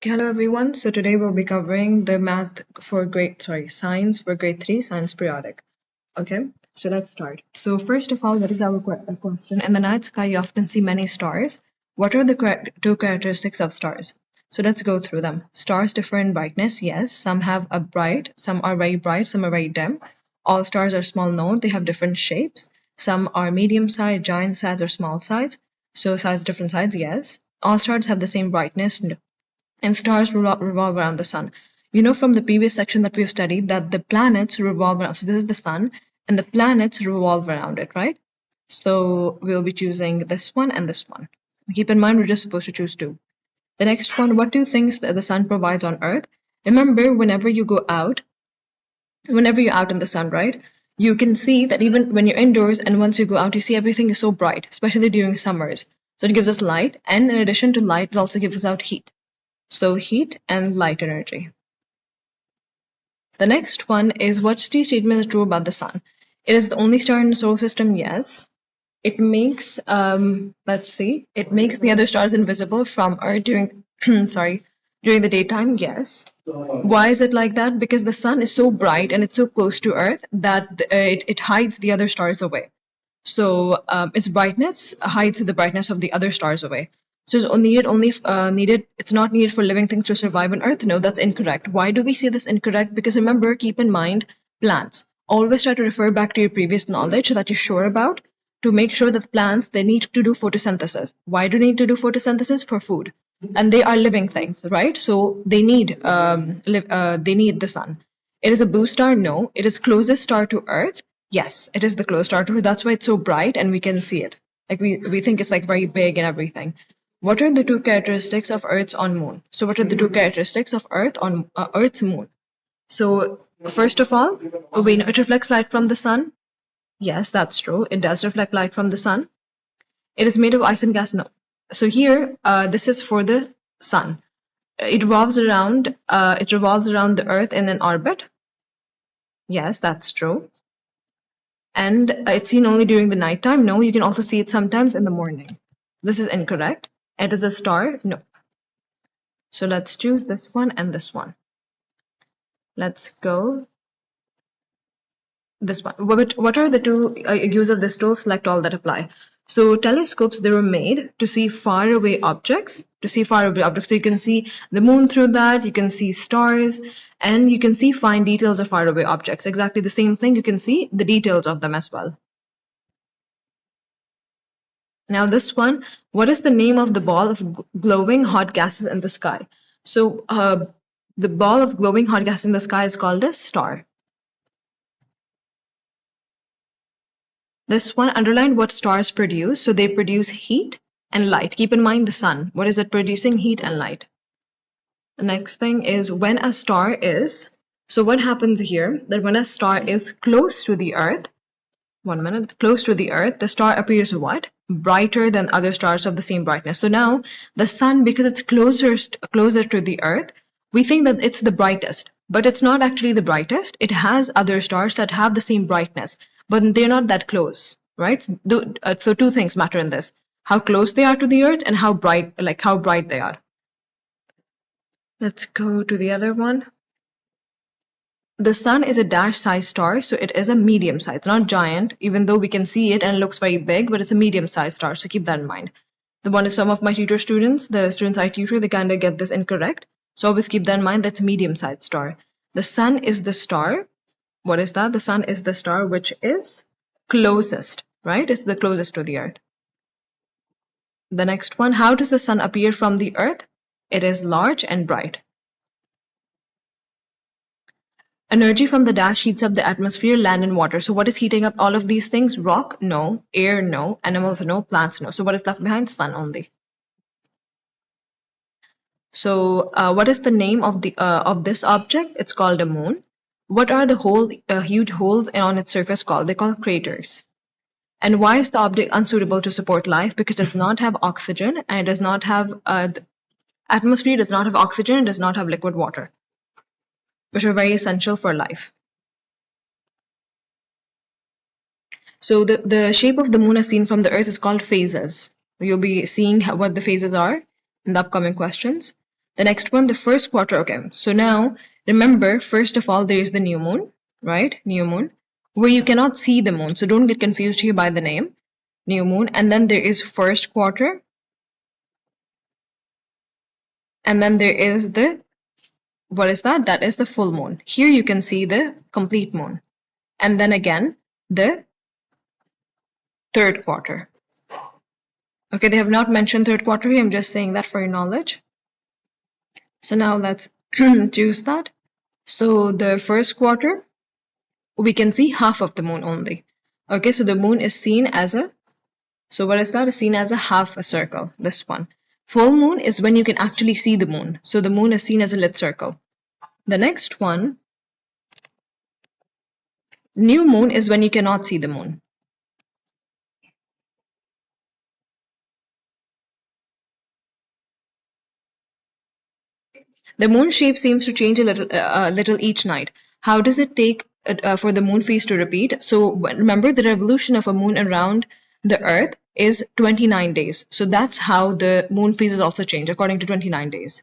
Hello everyone. So today we'll be covering the science for grade 3, science periodic. Okay, so let's start. So first of all, what is our question? In the night sky, you often see many stars. What are the two characteristics of stars? So let's go through them. Stars differ in brightness. Yes, some have a bright, some are very bright, some are very dim. All stars are small known. They have different shapes. Some are medium size, giant size, or small size. So different size. Yes. All stars have the same brightness. No, and stars revolve around the sun. You know from the previous section that we've studied that the planets revolve around. So this is the sun, and the planets revolve around it, right? So we'll be choosing this one and this one. Keep in mind we're just supposed to choose two. The next one, what do things that the sun provides on Earth? Remember, whenever you're out in the sun, right? You can see that even when you're indoors and once you go out, you see everything is so bright, especially during summers. So it gives us light, and in addition to light, it also gives us out heat. So heat and light energy. The next one is what's the statement is true about the sun? It is the only star in the solar system, yes. It makes it makes the other stars invisible from Earth during during the daytime, yes. Why is it like that? Because the sun is so bright and it's so close to Earth that it hides the other stars away. So its brightness hides the brightness of the other stars away. So it's needed. It's not needed for living things to survive on Earth. No, that's incorrect. Why do we say this incorrect? Because remember, keep in mind, plants. Always try to refer back to your previous knowledge that you're sure about to make sure that plants they need to do photosynthesis. Why do they need to do photosynthesis? For food, and they are living things, right? So they need they need the sun. It is a blue star. No, it is closest star to Earth. Yes, it is the closest star to Earth. That's why it's so bright and we can see it. Like we think it's like very big and everything. What are the two characteristics of Earth's on moon? So what are the two characteristics of Earth's moon? So first of all, we know it reflects light from the sun. Yes, that's true. It does reflect light from the sun. It is made of ice and gas. No. So here, this is for the sun. It revolves around. It revolves around the Earth in an orbit. Yes, that's true. And it's seen only during the nighttime. No, you can also see it sometimes in the morning. This is incorrect. It is a star. No. So let's choose this one and this one. Let's go this one. What are the two use of this tool? Select all that apply. So telescopes, they were made to see faraway objects, So you can see the moon through that, you can see stars, and you can see fine details of faraway objects. Exactly the same thing, you can see the details of them as well. Now this one, what is the name of the ball of glowing hot gases in the sky? So the ball of glowing hot gas in the sky is called a star. This one, underline what stars produce. So they produce heat and light. Keep in mind the sun. What is it producing? Heat and light. The next thing is when a star is, so what happens here, that when a star is close to the Earth, close to the Earth, the star appears what? Brighter than other stars of the same brightness. So now the sun, because it's closer to the Earth, we think that it's the brightest, but it's not actually the brightest. It has other stars that have the same brightness, but they're not that close, right? So two things matter in this: how close they are to the Earth and how bright they are. Let's go to the other one. The sun is a dash-sized star, so it is a medium size, not giant, even though we can see it and it looks very big, but it's a medium-sized star, so keep that in mind. The one is some of my tutor students, the students I tutor, they kind of get this incorrect. So always keep that in mind, that's a medium-sized star. The sun is the star. What is that? The sun is the star which is closest, right? It's the closest to the Earth. The next one, how does the sun appear from the Earth? It is large and bright. Energy from the dash heats up the atmosphere, land, and water. So what is heating up all of these things? Rock? No. Air? No. Animals? No. Plants? No. So what is left behind? Sun only. So what is the name of this object? It's called a moon. What are the huge holes on its surface called? They're called craters. And why is the object unsuitable to support life? Because it does not have oxygen and it does not have the atmosphere does not have oxygen and does not have liquid water, which are very essential for life. So the shape of the moon as seen from the Earth is called phases. You'll be seeing what the phases are in the upcoming questions. The next one, the first quarter. Okay, so now remember, first of all, there is the new moon, right? New moon, where you cannot see the moon. So don't get confused here by the name, new moon. And then there is first quarter. And then there is the, what is that? That is the full moon. Here you can see the complete moon. And then again, the third quarter. Okay, they have not mentioned third quarter here. I'm just saying that for your knowledge. So now let's choose that. So the first quarter, we can see half of the moon only. Okay, so the moon is seen as a, so what is that? It's seen as a half a circle, this one. Full moon is when you can actually see the moon. So the moon is seen as a lit circle. The next one, new moon, is when you cannot see the moon. The moon shape seems to change a little each night. How does it take for the moon phase to repeat? So remember, the revolution of a moon around the Earth is 29 days. So that's how the moon phases also change, according to 29 days.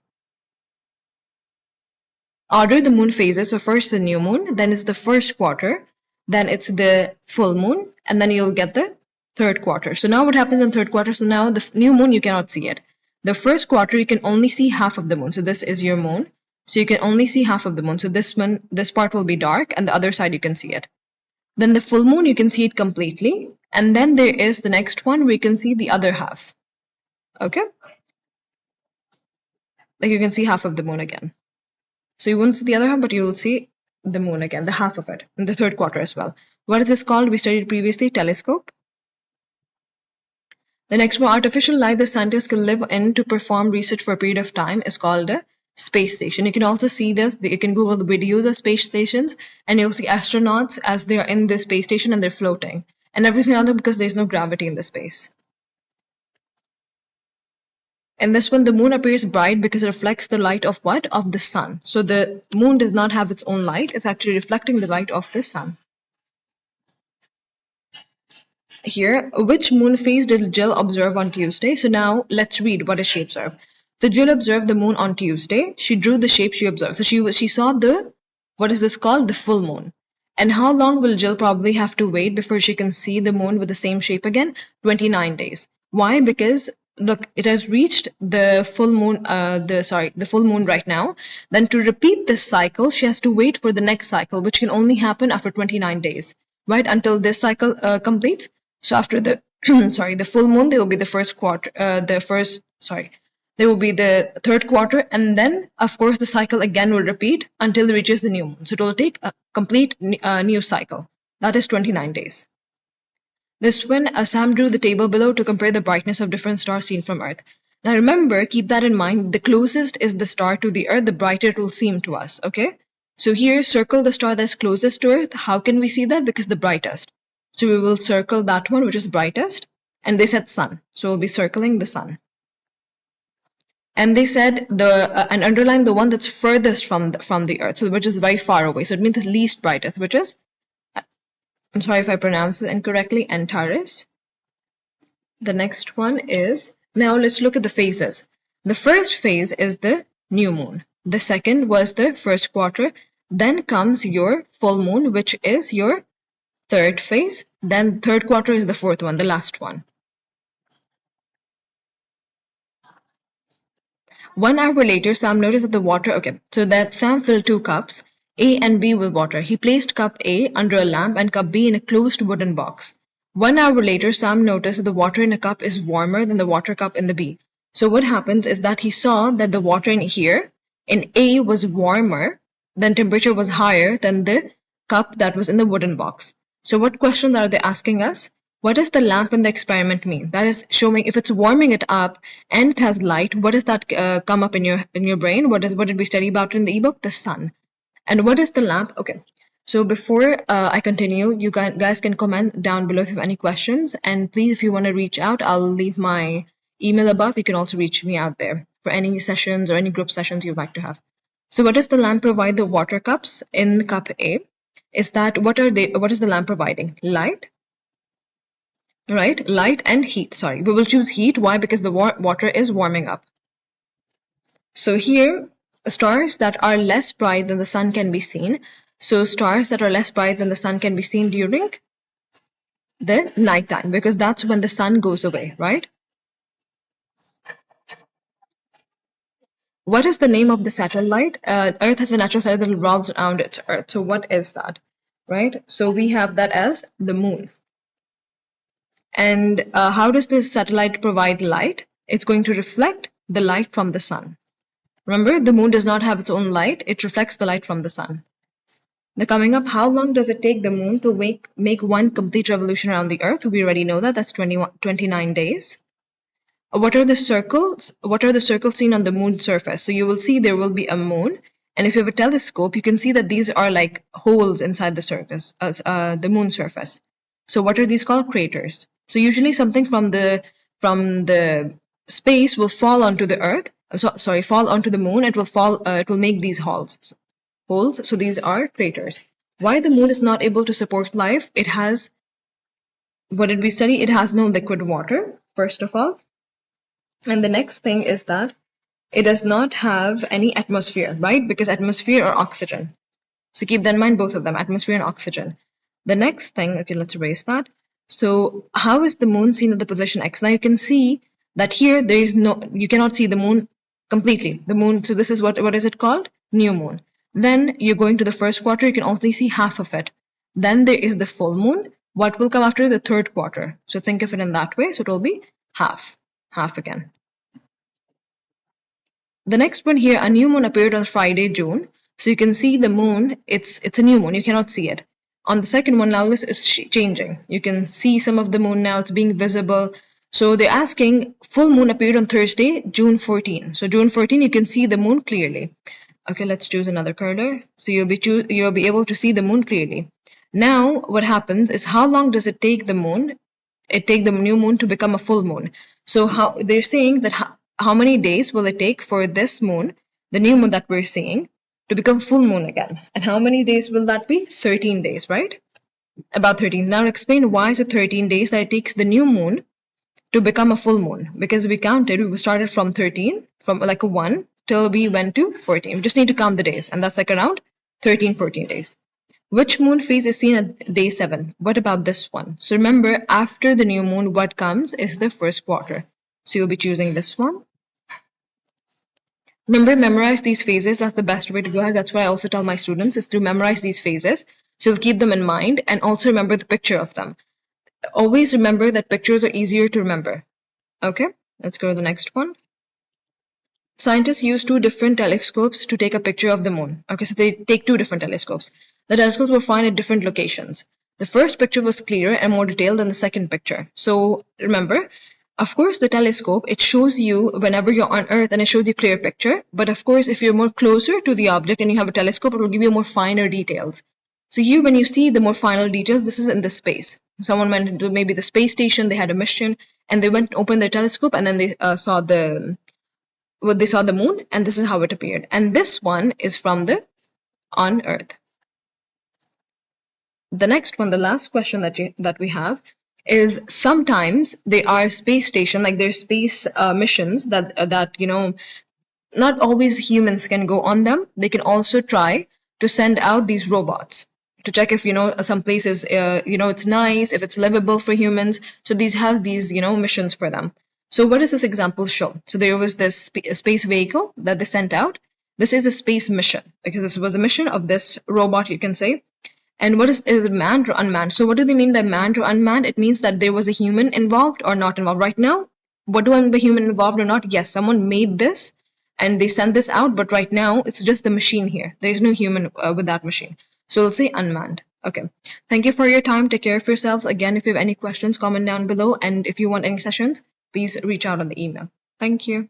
Order the moon phases. So first the new moon, then it's the first quarter, then it's the full moon, and then you'll get the third quarter. So now what happens in third quarter? So now the new moon, you cannot see it. The first quarter, you can only see half of the moon. So this is your moon. So you can only see half of the moon. So this one, this part will be dark, and the other side you can see it. Then the full moon, you can see it completely. And then there is the next one where you can see the other half. Okay? Like you can see half of the moon again. So you won't see the other half, but you will see the moon again, the half of it, in the third quarter as well. What is this called? We studied previously, telescope. The next one, artificial light the scientists can live in to perform research for a period of time, is called a space station. You can also see this, you can Google the videos of space stations, and you'll see astronauts as they are in the space station and they're floating. And everything other because there's no gravity in the space. In this one, the moon appears bright because it reflects the light of what? Of the sun. So the moon does not have its own light. It's actually reflecting the light of the sun. Here, which moon phase did Jill observe on Tuesday? So now let's read what did she observe. So Jill observed the moon on Tuesday. She drew the shape she observed. So she saw the, what is this called? The full moon. And how long will Jill probably have to wait before she can see the moon with the same shape again? 29 days. Why? Because look, it has reached the full moon, the full moon right now. Then to repeat this cycle, she has to wait for the next cycle, which can only happen after 29 days, right? Until this cycle completes. So after the the full moon, there will be the first quarter, there will be the third quarter, and then of course the cycle again will repeat until it reaches the new moon. So it will take a complete new cycle. That is 29 days. This one, Sam drew the table below to compare the brightness of different stars seen from Earth. Now remember, keep that in mind, the closest is the star to the Earth, the brighter it will seem to us, okay? So here, circle the star that's closest to Earth. How can we see that? Because the brightest. So we will circle that one, which is brightest. And they said sun. So we'll be circling the sun. And they said and underline the one that's furthest from the Earth, so which is very far away. So it means the least brightest, which is, I'm sorry if I pronounce it incorrectly, Antares. The next one is, now let's look at the phases. The first phase is the new moon. The second was the first quarter. Then comes your full moon, which is your third phase. Then third quarter is the fourth one, the last one. 1 hour later, Sam noticed that the water, okay, so that Sam filled 2 cups, A and B, with water. He placed cup A under a lamp and cup B in a closed wooden box. 1 hour later, Sam noticed that the water in a cup is warmer than the water cup in the B. So what happens is that he saw that the water in here, in A, was warmer, then temperature was higher than the cup that was in the wooden box. So what questions are they asking us? What does the lamp in the experiment mean? That is showing if it's warming it up and it has light, what does that come up in your brain? What did we study about in the ebook? The sun. And what is the lamp? Okay. So before I continue, you guys can comment down below if you have any questions. And please, if you want to reach out, I'll leave my email above. You can also reach me out there for any sessions or any group sessions you'd like to have. So what does the lamp provide the water cups in cup A? Is that what is the lamp providing? Light, right? Light and heat. Sorry, we will choose heat. Why? Because the water is warming up. So here, stars that are less bright than the sun can be seen. So stars that are less bright than the sun can be seen during the nighttime, because that's when the sun goes away, right? What is the name of the satellite? Earth has a natural satellite that revolves around its Earth. So what is that, right? So we have that as the moon. And how does this satellite provide light? It's going to reflect the light from the sun. Remember, the moon does not have its own light. It reflects the light from the sun. The coming up, how long does it take the moon to make one complete revolution around the Earth? We already know that. That's 29 days. What are the circles? What are the circles seen on the moon's surface? So you will see there will be a moon, and if you have a telescope, you can see that these are like holes inside the moon's surface. So what are these called? Craters. So usually something from the space will fall onto the Earth. Fall onto the moon. It will fall. It will make these holes. So these are craters. Why the moon is not able to support life? It has. What did we study? It has no liquid water. First of all. And the next thing is that it does not have any atmosphere, right? Because atmosphere or oxygen. So keep that in mind, both of them, atmosphere and oxygen. The next thing, okay, let's erase that. So how is the moon seen at the position X? Now you can see that here you cannot see the moon completely. The moon, so this is what is it called? New moon. Then you're going to the first quarter, you can only see half of it. Then there is the full moon. What will come after? The third quarter. So think of it in that way. So it will be half again. The next one here, a new moon appeared on Friday, June. So you can see the moon, it's a new moon, you cannot see it. On the second one now, it's changing. You can see some of the moon now, it's being visible. So they're asking, full moon appeared on Thursday, June 14. So June 14, you can see the moon clearly. Okay, let's choose another color. So you'll be able to see the moon clearly. Now, what happens is, how long does it take the moon? It take the new moon to become a full moon. So how they're saying that how many days will it take for this moon, the new moon that we're seeing, to become full moon again? And how many days will that be? 13 days, right? About 13. Now explain why is it 13 days that it takes the new moon to become a full moon? Because we started from 13, from like a 1 till we went to 14. We just need to count the days, and that's like around 13, 14 days. Which moon phase is seen at day 7? What about this one? So remember, after the new moon, what comes is the first quarter. So you'll be choosing this one. Remember, memorize these phases. That's the best way to go ahead. That's what I also tell my students, is to memorize these phases. So you'll keep them in mind, and also remember the picture of them. Always remember that pictures are easier to remember. Okay, let's go to the next one. Scientists use 2 different telescopes to take a picture of the moon. Okay, so they take 2 different telescopes. The telescopes were found at different locations. The first picture was clearer and more detailed than the second picture. So remember, of course, the telescope, it shows you whenever you're on Earth and it shows you clear picture. But of course, if you're more closer to the object and you have a telescope, it will give you more finer details. So here, when you see the more final details, this is in the space. Someone went into maybe the space station, they had a mission, and they went and opened their telescope, and then they saw the moon, and this is how it appeared. And this one is from on Earth. The next one, the last question that we have is, sometimes there are space station, like there's space missions that not always humans can go on them. They can also try to send out these robots to check if some places it's nice, if it's livable for humans. So these have these missions for them. So what does this example show? So there was this space vehicle that they sent out. This is a space mission, because this was a mission of this robot, you can say. And what is it, manned or unmanned? So what do they mean by manned or unmanned? It means that there was a human involved or not involved. Right now, what do I mean by human involved or not? Yes, someone made this and they sent this out, but right now it's just the machine here. There's no human with that machine. So we'll say unmanned. Okay. Thank you for your time. Take care of yourselves. Again, if you have any questions, comment down below. And if you want any sessions, please reach out on the email. Thank you.